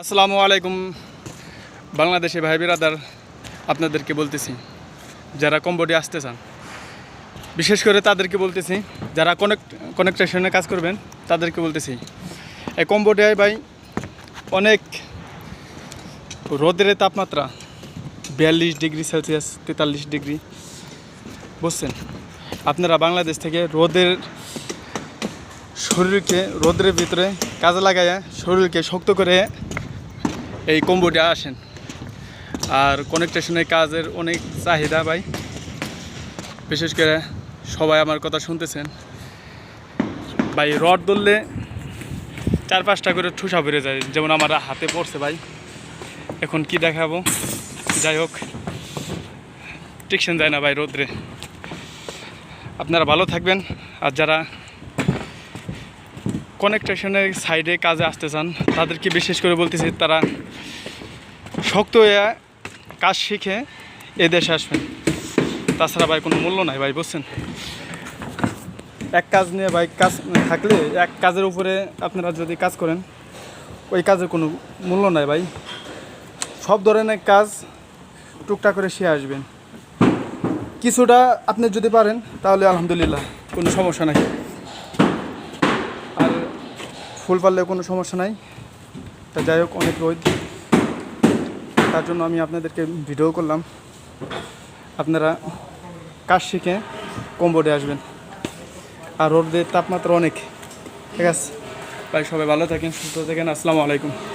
আসসালামু আলাইকুম বাংলাদেশি ভাই বিরাদার, আপনাদেরকে বলতেছি যারা কম্বোডিয়া আসতে চান, বিশেষ করে তাদেরকে বলতেছি যারা কনেকট্রেশনে কাজ করবেন তাদেরকে বলতেছি এই কম্বোডিয়ায় ভাই অনেক রোদের তাপমাত্রা 42 ডিগ্রি সেলসিয়াস 43 ডিগ্রি, বুঝছেন। আপনারা বাংলাদেশ থেকে রোদের ভিতরে কাজে লাগাইয়া শরীরকে শক্ত করে এই কম্বোডিয়া আসেন। আর কনেকট্রেশনের কাজের অনেক চাহিদা ভাই, বিশেষ করে সবাই আমার কথা শুনতেছেন ভাই। রড ধরলে 4-5টা করে ঠুসা ভরে যায়, যেমন আমার হাতে পড়ছে ভাই। এখন কি দেখাবো, যাই হোক, টিকশন যায় না ভাই রোদ্রে। আপনারা ভালো থাকবেন। আর যারা কনেকট্রেশনের সাইডে কাজে আসতে চান তাদেরকে বিশেষ করে বলতেছি তারা শক্ত হয়ে কাজ শিখে এ দেশে আসবেন। তাছাড়া ভাই কোনো মূল্য নাই ভাই, বুঝছেন। এক কাজ নিয়ে ভাই কাজ থাকলে এক কাজের উপরে আপনারা যদি কাজ করেন ওই কাজের কোনো মূল্য নাই ভাই। সব ধরনের কাজ টুকটাক করে শিখে আসবেন। কিছুটা আপনি যদি পারেন তাহলে আলহামদুলিল্লাহ, কোনো সমস্যা নাই। আর ফুল পারলেও কোনো সমস্যা নাই। তা যাই হোক, অনেক রোদ, তার জন্য আমি আপনাদেরকে ভিডিও করলাম। আপনারা কাজ শিখে কম্বোডিয়া আসবেন। আর রোদের তাপমাত্রা অনেক, ঠিক আছে ভাই। সবাই ভালো থাকেন, সুস্থ থাকেন। আসসালামু আলাইকুম।